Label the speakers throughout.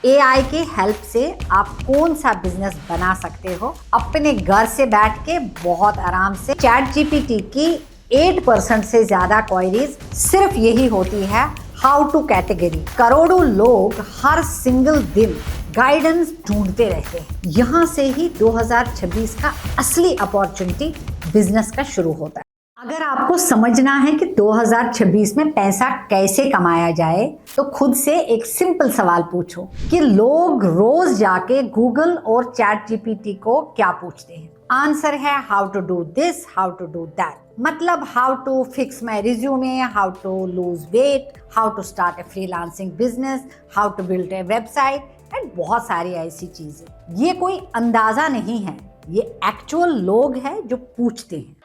Speaker 1: AI के help से आप कौन सा बिजनेस बना सकते हो अपने घर से बैठ के बहुत आराम से। चैट जीपीटी की 8% से ज्यादा क्वेरीज सिर्फ यही होती है हाउ टू कैटेगरी। करोड़ों लोग हर सिंगल दिन गाइडेंस ढूंढते रहते हैं। यहाँ से ही 2026 का असली अपॉर्चुनिटी बिजनेस का शुरू होता है। अगर आपको समझना है कि 2026 में पैसा कैसे कमाया जाए तो खुद से एक सिंपल सवाल पूछो कि लोग रोज जाके गूगल और चैट जीपीटी को क्या पूछते हैं। आंसर है how to do this, how to do that. मतलब how to fix my resume, how to lose weight, how to start a freelancing business, how to build a website and बहुत सारी ऐसी चीजें। ये कोई अंदाजा नहीं है, ये एक्चुअल लोग हैं जो पूछते हैं।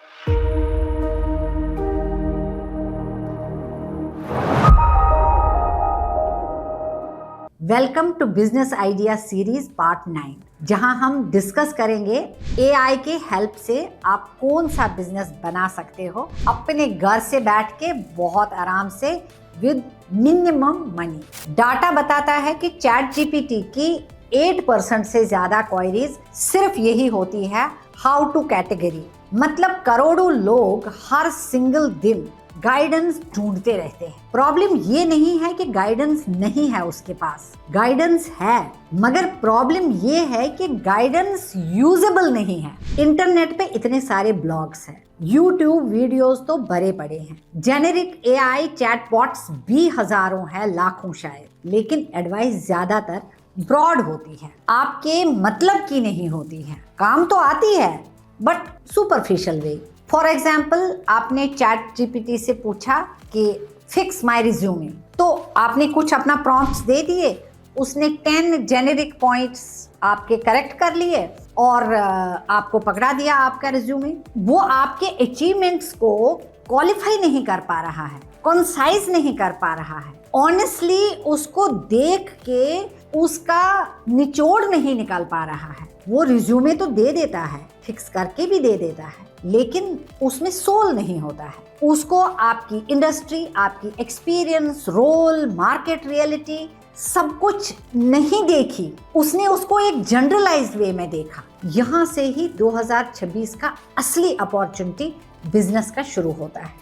Speaker 1: Welcome to business idea series part 9, जहां हम डिस्कस करेंगे एआई के हेल्प से आप कौन सा बिजनेस बना सकते हो अपने घर से बैठ के बहुत आराम से विद मिनिमम मनी। डाटा बताता है कि चैट जीपीटी की 8% से ज्यादा क्वेरीज सिर्फ यही होती है हाउ टू कैटेगरी। मतलब करोड़ों लोग हर सिंगल दिन गाइडेंस ढूंढते रहते हैं। प्रॉब्लम ये नहीं है कि गाइडेंस नहीं है उसके पास, गाइडेंस है, मगर प्रॉब्लम ये है कि गाइडेंस यूजेबल नहीं है। इंटरनेट पे इतने सारे ब्लॉग्स हैं, यूट्यूब वीडियोस तो भरे पड़े हैं, जेनेरिक एआई चैटबॉट्स भी हजारों हैं, लाखों शायद, लेकिन एडवाइस ज्यादातर ब्रॉड होती है, आपके मतलब की नहीं होती है। काम तो आती है but superficial way. For example, आपने चैट जीपीटी से पूछा कि फिक्स माई रिज्यूमे, तो आपने कुछ अपना प्रॉम्प्ट्स दे दिए, उसने 10 जेनेरिक पॉइंट्स आपके करेक्ट कर लिए और आपको पकड़ा दिया आपका रिज्यूमे। वो आपके अचीवमेंट्स को क्वालिफाई नहीं कर पा रहा है, कंसाइज नहीं कर पा रहा है, ऑनेस्टली उसको देख के उसका निचोड़ नहीं निकाल पा रहा है। वो रिज्यूमे तो दे देता है, फिक्स करके भी दे देता है, लेकिन उसमें सोल नहीं होता है। उसको आपकी इंडस्ट्री, आपकी एक्सपीरियंस, रोल, मार्केट रियलिटी सब कुछ नहीं देखी, उसने उसको एक जनरलाइज्ड वे में देखा। यहाँ से ही 2026 का असली अपॉर्चुनिटी बिजनेस का शुरू होता है।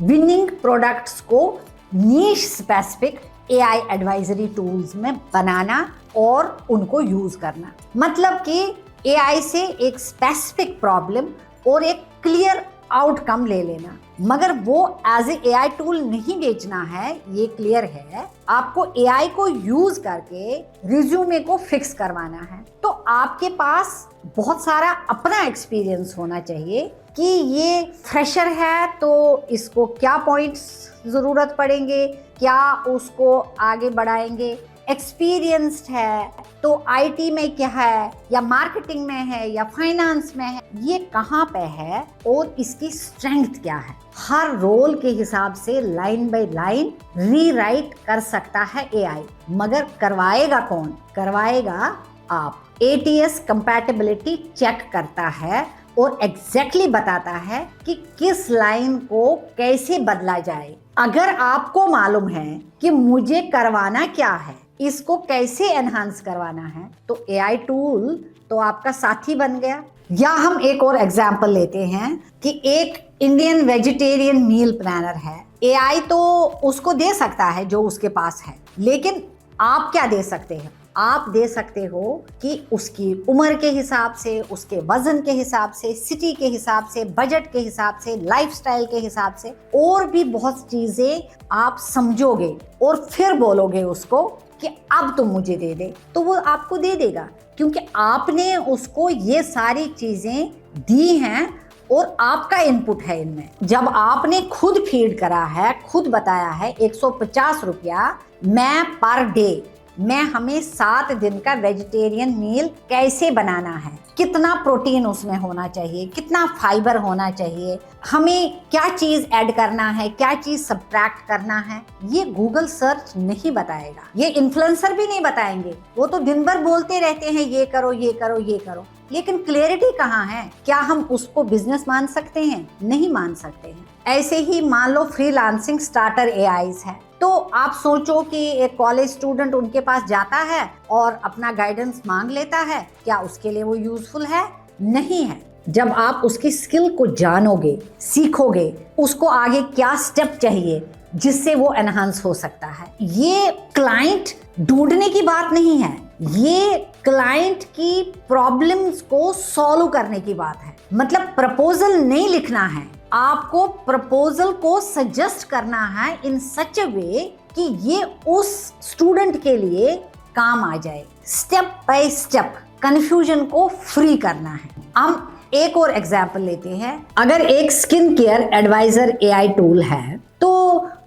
Speaker 1: विनिंग प्रोडक्ट्स को नीश स्पेसिफिक एआई एडवाइजरी टूल्स में बनाना और उनको यूज करना। मतलब कि एआई से एक स्पेसिफिक प्रॉब्लम और एक क्लियर आउटकम ले लेना, मगर वो एज ए एआई टूल नहीं बेचना है, ये क्लियर है। आपको एआई को यूज करके रिज्यूमे को फिक्स करवाना है, तो आपके पास बहुत सारा अपना एक्सपीरियंस होना चाहिए कि ये फ्रेशर है तो इसको क्या पॉइंट्स जरूरत पड़ेंगे, क्या उसको आगे बढ़ाएंगे। एक्सपीरियंस्ड है तो आईटी में क्या है, या मार्केटिंग में है, या फाइनेंस में है, ये कहाँ पे है और इसकी स्ट्रेंथ क्या है। हर रोल के हिसाब से लाइन बाय लाइन रीराइट कर सकता है एआई, मगर करवाएगा कौन? करवाएगा आप। एटीएस कंपैटिबिलिटी चेक करता है और एग्जैक्टली बताता है कि किस लाइन को कैसे बदला जाए। अगर आपको मालूम है कि मुझे करवाना क्या है, इसको कैसे एनहांस करवाना है, तो एआई टूल तो आपका साथी बन गया। या हम एक और एग्जांपल लेते हैं कि एक इंडियन वेजिटेरियन मील प्लानर है। एआई तो उसको दे सकता है जो उसके पास है, लेकिन आप क्या दे सकते हैं? आप दे सकते हो कि उसकी उम्र के हिसाब से, उसके वजन के हिसाब से, सिटी के हिसाब से, बजट के हिसाब से, लाइफस्टाइल के हिसाब से और भी बहुत चीजें आप समझोगे और फिर बोलोगे उसको कि अब तुम मुझे दे दे, तो वो आपको दे देगा, क्योंकि आपने उसको ये सारी चीजें दी हैं और आपका इनपुट है इनमें। जब आपने खुद फीड करा है, खुद बताया है 150 रुपया मैं पर डे मैं हमें 7 दिन का वेजिटेरियन मील कैसे बनाना है, कितना प्रोटीन उसमें होना चाहिए, कितना फाइबर होना चाहिए, हमें क्या चीज ऐड करना है, क्या चीज सब्ट्रैक्ट करना है, ये गूगल सर्च नहीं बताएगा, ये इन्फ्लुएंसर भी नहीं बताएंगे। वो तो दिन भर बोलते रहते हैं ये करो, ये करो, ये करो, लेकिन क्लैरिटी कहाँ है? क्या हम उसको बिजनेस मान सकते हैं? नहीं मान सकते हैं। ऐसे ही मान लो फ्रीलांसिंग स्टार्टर एआईज है, तो आप सोचो कि एक कॉलेज स्टूडेंट उनके पास जाता है और अपना गाइडेंस मांग लेता है, क्या उसके लिए वो यूजफुल है? नहीं है। जब आप उसकी स्किल को जानोगे, सीखोगे, उसको आगे क्या स्टेप चाहिए जिससे वो एनहांस हो सकता है। ये क्लाइंट ढूंढने की बात नहीं है, ये क्लाइंट की प्रॉब्लम्स को सॉल्व करने की बात है। मतलब प्रपोजल नहीं लिखना है, आपको प्रपोजल को सजेस्ट करना है इन सच अ वे कि ये उस स्टूडेंट के लिए काम आ जाए। स्टेप बाय स्टेप कंफ्यूजन को फ्री करना है। हम एक और एग्जाम्पल लेते हैं। अगर एक skin care adviser AI tool है तो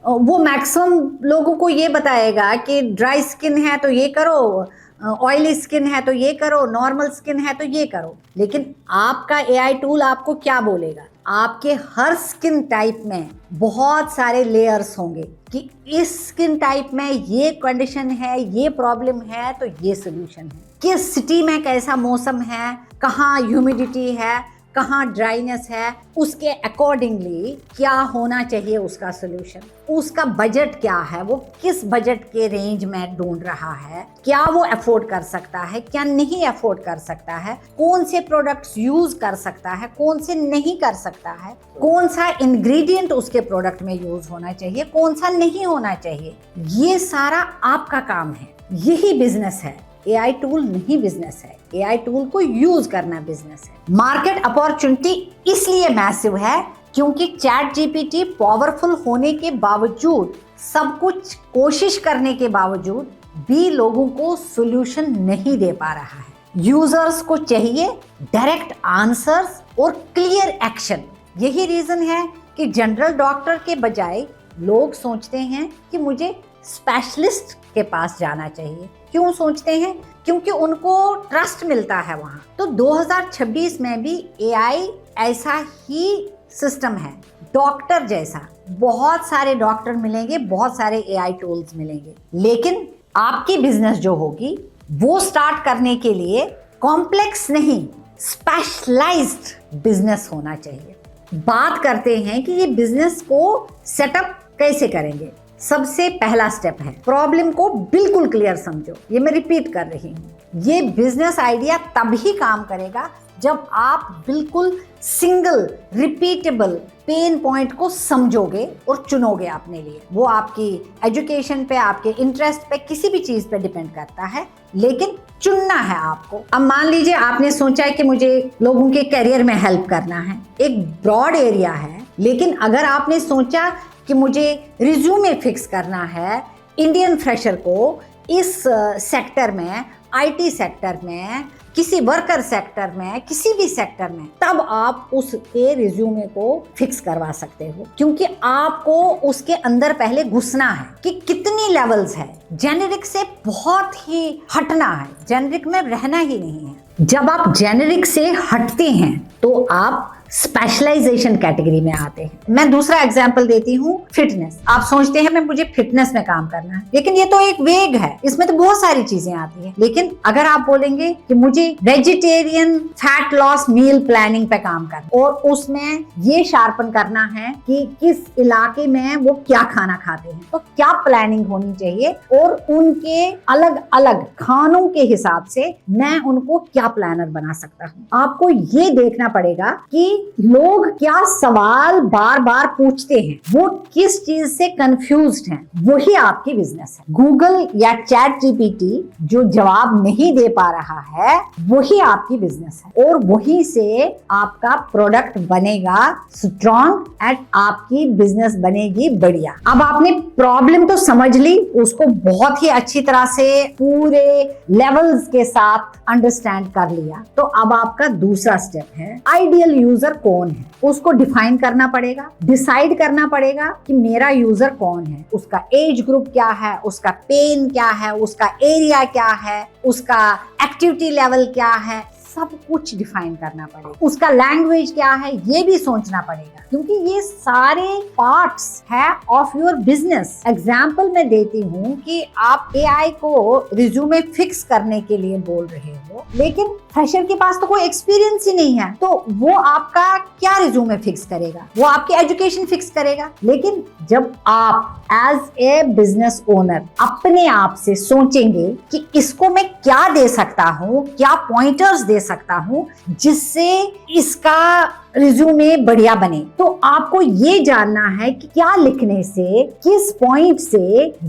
Speaker 1: वो मैक्सिमम लोगों को ये बताएगा कि ड्राई स्किन है तो ये करो, ऑयली स्किन है तो ये करो, नॉर्मल स्किन है तो ये करो। लेकिन आपका एआई टूल आपको क्या बोलेगा? आपके हर स्किन टाइप में बहुत सारे लेयर्स होंगे कि इस स्किन टाइप में ये कंडीशन है, ये प्रॉब्लम है तो ये सोल्यूशन है। किस सिटी में कैसा मौसम है, कहाँ ह्यूमिडिटी है, कहाँ ड्राइनेस है, उसके अकॉर्डिंगली क्या होना चाहिए उसका सोल्यूशन। उसका बजट क्या है, वो किस बजट के रेंज में ढूंढ रहा है, क्या वो अफोर्ड कर सकता है, क्या नहीं अफोर्ड कर सकता है, कौन से प्रोडक्ट्स यूज कर सकता है, कौन से नहीं कर सकता है, कौन सा इंग्रेडिएंट उसके प्रोडक्ट में यूज होना चाहिए, कौन सा नहीं होना चाहिए। ये सारा आपका काम है। यही बिजनेस है। एआई टूल नहीं बिजनेस है, एआई टूल को यूज करना बिजनेस है। मार्केट अपॉर्चुनिटी इसलिए मैसिव है क्योंकि चैट जीपीटी पावरफुल होने के बावजूद, सब कुछ कोशिश करने के बावजूद भी लोगों को सॉल्यूशन नहीं दे पा रहा है। यूजर्स को चाहिए डायरेक्ट आंसर्स और क्लियर एक्शन। यही रीजन है कि जनरल डॉक्टर के बजाय लोग सोचते हैं कि मुझे स्पेशलिस्ट के पास जाना चाहिए। क्यों सोचते हैं? क्योंकि उनको ट्रस्ट मिलता है वहाँ। तो 2026 में भी एआई ऐसा ही सिस्टम है, डॉक्टर जैसा। बहुत सारे डॉक्टर मिलेंगे, बहुत सारे एआई टूल्स मिलेंगे, लेकिन आपकी बिजनेस जो होगी वो स्टार्ट करने के लिए कॉम्प्लेक्स नहीं, स्पेशलाइज्ड बिजनेस होना चाहिए। बात करते हैं कि ये बिजनेस को सेटअप कैसे करेंगे। सबसे पहला स्टेप है प्रॉब्लम को बिल्कुल क्लियर समझो। ये मैं रिपीट कर रही हूँ। ये बिजनेस आइडिया तभी काम करेगा जब आप बिल्कुल सिंगल रिपीटेबल पेन पॉइंट को समझोगे और चुनोगे अपने लिए। वो आपकी एजुकेशन पे, आपके इंटरेस्ट पे, किसी भी चीज पे डिपेंड करता है, लेकिन चुनना है आपको। अब मान लीजिए आपने सोचा है कि मुझे लोगों के करियर में हेल्प करना है, एक ब्रॉड एरिया है। लेकिन अगर आपने सोचा कि मुझे रिज्यूमे फिक्स करना है इंडियन फ्रेशर को इस सेक्टर में, आईटी सेक्टर में, किसी वर्कर सेक्टर में, किसी भी सेक्टर में, तब आप उसके रिज्यूमे को फिक्स करवा सकते हो। क्योंकि आपको उसके अंदर पहले घुसना है कि कितनी लेवल्स है। जेनेरिक से बहुत ही हटना है, जेनेरिक में रहना ही नहीं है। जब आप जेनेरिक से हटते हैं तो आप स्पेशलाइजेशन कैटेगरी में आते हैं। मैं दूसरा एग्जांपल देती हूँ, फिटनेस। आप सोचते हैं मैं मुझे फिटनेस में काम करना है, लेकिन ये तो एक वेग है, इसमें तो बहुत सारी चीजें आती हैं। लेकिन अगर आप बोलेंगे कि मुझे vegetarian fat loss meal planning पे काम करना और उसमें ये शार्पन करना है कि किस इलाके में वो क्या खाना खाते हैं, तो क्या प्लानिंग होनी चाहिए और उनके अलग अलग खानों के हिसाब से मैं उनको क्या प्लानर बना सकता हूँ। आपको ये देखना पड़ेगा कि लोग क्या सवाल बार बार पूछते हैं, वो किस चीज से कंफ्यूज्ड हैं, वही आपकी बिजनेस है। गूगल या चैट जीपीटी जो जवाब नहीं दे पा रहा है, वही आपकी बिजनेस है और वहीं से आपका प्रोडक्ट बनेगा स्ट्रॉन्ग एंड आपकी बिजनेस बनेगी बढ़िया। अब आपने प्रॉब्लम तो समझ ली, उसको बहुत ही अच्छी तरह से पूरे लेवल्स के साथ अंडरस्टैंड कर लिया। तो अब आपका दूसरा स्टेप है आइडियल यूजर कौन है, उसको डिफाइन करना पड़ेगा, डिसाइड करना पड़ेगा कि मेरा यूजर कौन है, उसका एज ग्रुप क्या है, उसका पेन क्या है, उसका एरिया क्या है, उसका एक्टिविटी लेवल क्या है, सब कुछ डिफाइन करना पड़ेगा। उसका लैंग्वेज क्या है ये भी सोचना पड़ेगा, क्योंकि ये सारे पार्ट्स है ऑफ योर बिजनेस। एग्जाम्पल मैं देती हूँ कि आप एआई को रिज्यूमे फिक्स करने के लिए बोल रहे हो, लेकिन फ्रेशर के पास तो कोई एक्सपीरियंस ही नहीं है, तो वो आपका क्या रिज्यूमे फिक्स करेगा, वो आपकी एजुकेशन फिक्स करेगा। लेकिन जब आप एज ए बिजनेस ओनर अपने आप से सोचेंगे कि इसको मैं क्या दे सकता हूँ, क्या पॉइंटर्स दे सकता हूँ जिससे इसका रिज्यूमे बढ़िया बने। तो आपको ये जानना है कि क्या लिखने से, किस पॉइंट से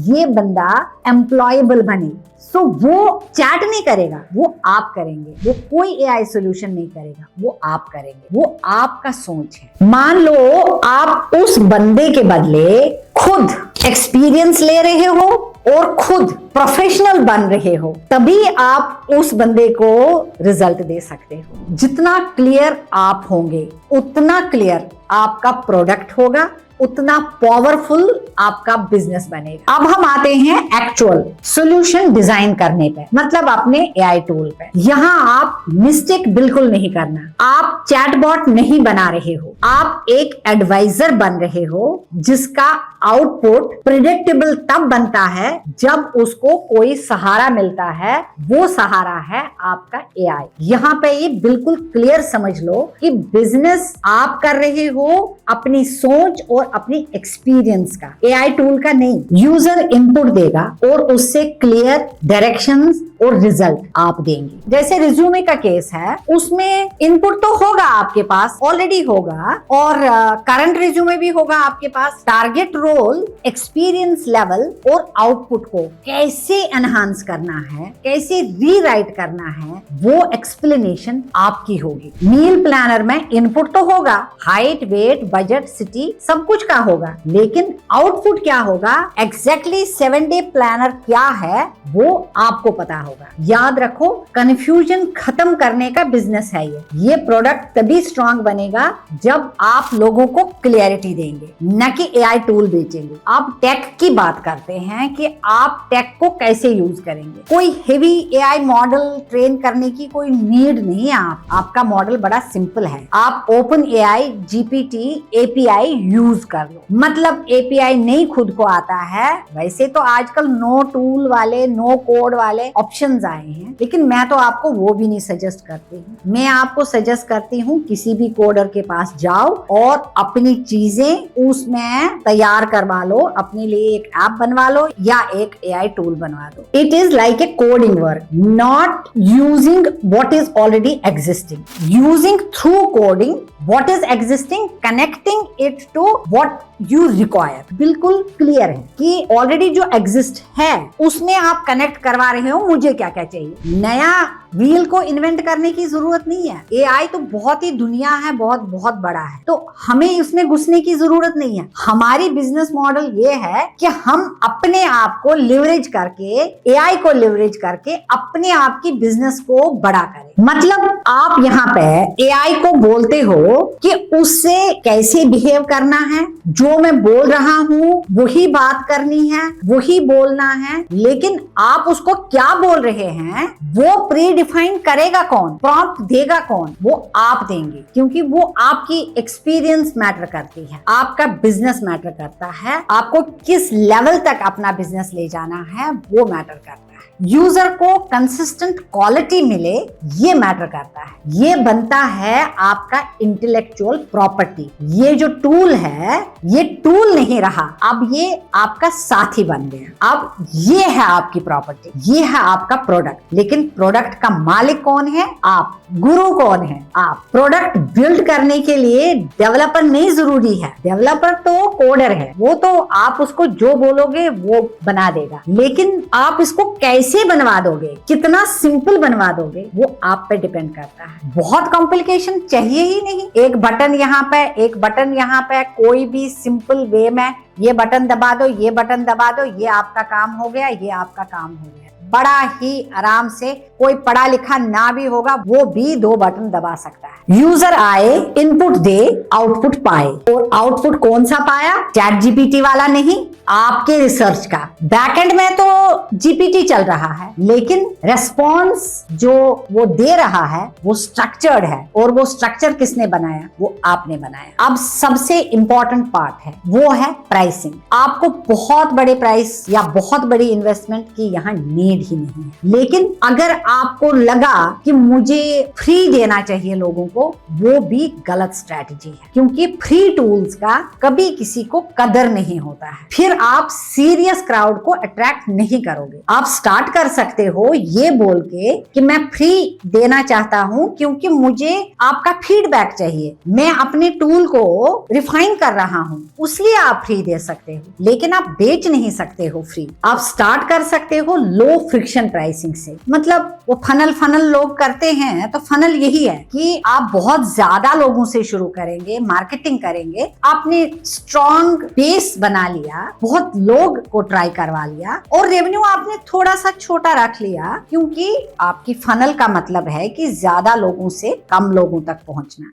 Speaker 1: ये बंदा एम्प्लॉयबल बने। सो वो चैट नहीं करेगा, वो आप करेंगे। वो कोई एआई सॉल्यूशन नहीं करेगा, वो आप करेंगे। वो आपका सोच है। मान लो आप उस बंदे के बदले खुद एक्सपीरियंस ले रहे हो और खुद प्रोफेशनल बन रहे हो, तभी आप उस बंदे को रिजल्ट दे सकते हो। जितना क्लियर आप होंगे उतना क्लियर आपका प्रोडक्ट होगा, उतना पावरफुल आपका बिजनेस बनेगा। अब हम आते हैं एक्चुअल सॉल्यूशन डिजाइन करने पे, मतलब अपने एआई टूल पे। यहाँ आप मिस्टेक बिल्कुल नहीं करना। आप चैटबॉट नहीं बना रहे हो, आप एक एडवाइजर बन रहे हो जिसका आउटपुट प्रिडिक्टेबल तब बनता है जब उसको कोई सहारा मिलता है। वो सहारा है आपका एआई। यहाँ पे ये बिल्कुल क्लियर समझ लो कि बिजनेस आप कर रहे हो अपनी सोच और अपनी एक्सपीरियंस का, एआई टूल का नहीं। यूजर इनपुट देगा और उससे क्लियर डायरेक्शंस और रिजल्ट आप देंगे। जैसे रिज्यूमे का केस है, उसमें इनपुट तो होगा आपके पास, ऑलरेडी होगा, और करंट रिज्यूमे भी होगा आपके पास। टारगेट रोल, एक्सपीरियंस लेवल और आउटपुट को कैसे एनहांस करना है, कैसे रीराइट करना है, वो एक्सप्लेनेशन आपकी होगी। मील प्लानर में इनपुट तो होगा, हाइट, वेट, बजट, सिटी, सब कुछ का होगा, लेकिन आउटपुट क्या होगा, एग्जैक्टली 7 डे प्लानर क्या है, वो आपको पता होगा। याद रखो, कंफ्यूजन खत्म करने का बिजनेस है ये प्रोडक्ट तभी स्ट्रांग बनेगा जब आप लोगों को क्लियरिटी देंगे, न कि एआई टूल बेचेंगे। आप टेक की बात करते हैं कि आप टेक को कैसे यूज करेंगे। कोई हेवी एआई मॉडल ट्रेन करने की कोई नीड नहीं है। आपका मॉडल बड़ा सिंपल है। आप open AI, GPT, API use कर लो। मतलब एपीआई नहीं खुद को आता है, वैसे तो आजकल नो टूल वाले, नो कोड वाले ऑप्शंस आए हैं, लेकिन मैं तो आपको वो भी नहीं सजेस्ट करती हूँ। मैं आपको सजेस्ट करती हूँ किसी भी कोडर के पास जाओ और अपनी चीजें उसमें तैयार करवा लो, अपने लिए एक ऐप बनवा लो या एक एआई टूल बनवा दो। It is like a coding work, not using what is already existing, using through coding what is existing, connecting it to what you require. बिल्कुल क्लियर है कि ऑलरेडी जो एग्जिस्ट है उसमें आप कनेक्ट करवा रहे हो। मुझे क्या क्या चाहिए, नया व्हील को इन्वेंट करने की जरूरत नहीं है। एआई तो बहुत ही दुनिया है, बहुत बहुत बड़ा है, तो हमें उसमें घुसने की जरूरत नहीं है। हमारी बिजनेस मॉडल ये है कि हम अपने आप को लिवरेज करके, एआई को लिवरेज करके अपने आप की बिजनेस को बड़ा करें। मतलब आप यहाँ पे एआई को बोलते हो कि उससे कैसे बिहेव करना है, जो मैं बोल रहा हूँ वही बात करनी है, वही बोलना है, लेकिन आप उसको क्या बोल रहे हैं वो प्री डिफाइन करेगा कौन, प्रॉम्प्ट देगा कौन, वो आप देंगे, क्योंकि वो आपकी एक्सपीरियंस मैटर करती है, आपका बिजनेस मैटर करता है, आपको किस लेवल तक अपना बिजनेस ले जाना है वो मैटर करता है। यूजर को कंसिस्टेंट क्वालिटी मिले ये मैटर करता है। ये बनता है आपका इंटेलेक्चुअल प्रॉपर्टी। ये जो टूल है ये टूल नहीं रहा, अब ये आपका साथी बन गया। अब ये है आपकी प्रॉपर्टी, ये है आपका प्रोडक्ट। लेकिन प्रोडक्ट का मालिक कौन है? आप। गुरु कौन है? आप। प्रोडक्ट बिल्ड करने के लिए डेवलपर नहीं जरूरी है, डेवलपर तो कोडर है, वो तो आप उसको जो बोलोगे वो बना देगा, लेकिन आप इसको कैसे बनवा दोगे, कितना सिंपल बनवा दोगे, वो आप पे डिपेंड करता है। बहुत कॉम्प्लिकेशन चाहिए ही नहीं, एक बटन यहाँ पे, एक बटन यहाँ पे, कोई भी सिंपल वे में ये बटन दबा दो, ये बटन दबा दो, ये आपका काम हो गया, ये आपका काम हो गया। बड़ा ही आराम से कोई पढ़ा लिखा ना भी होगा वो भी 2 बटन दबा सकता है। यूजर आए, इनपुट दे, आउटपुट पाए। और आउटपुट कौन सा पाया? चैट जीपीटी वाला नहीं, आपके रिसर्च का। बैकएंड में तो जीपीटी चल रहा है, लेकिन रेस्पॉन्स जो वो दे रहा है वो स्ट्रक्चर्ड है, और वो स्ट्रक्चर किसने बनाया? वो आपने बनाया। अब सबसे इंपॉर्टेंट पार्ट है, वो है प्राइसिंग। आपको बहुत बड़े प्राइस या बहुत बड़ी इन्वेस्टमेंट की यहाँ नीड नीड ही नहीं है। लेकिन अगर आपको लगा कि मुझे फ्री देना चाहिए लोगों को, वो भी गलत स्ट्रैटेजी है, क्योंकि फ्री टूल्स का कभी किसी को कदर नहीं होता है। फिर आप सीरियस क्राउड को अट्रैक्ट नहीं करोगे। आप स्टार्ट कर सकते हो ये बोल के कि मैं फ्री देना चाहता हूं क्योंकि मुझे आपका फीडबैक चाहिए, मैं अपने टूल को रिफाइन कर रहा हूं, इसलिए आप फ्री दे सकते हो। लेकिन आप बेच नहीं सकते हो फ्री। आप स्टार्ट कर सकते हो लो फ्रिक्शन प्राइसिंग से। मतलब वो फनल लोग करते हैं, तो फनल यही है कि आप बहुत ज्यादा लोगों से शुरू करेंगे, मार्केटिंग करेंगे, आपने स्ट्रॉन्ग बेस बना लिया, बहुत लोग को ट्राई करवा लिया और रेवेन्यू आपने थोड़ा सा छोटा रख लिया, क्योंकि आपकी फनल का मतलब है कि ज्यादा लोगों से कम लोगों तक पहुंचना।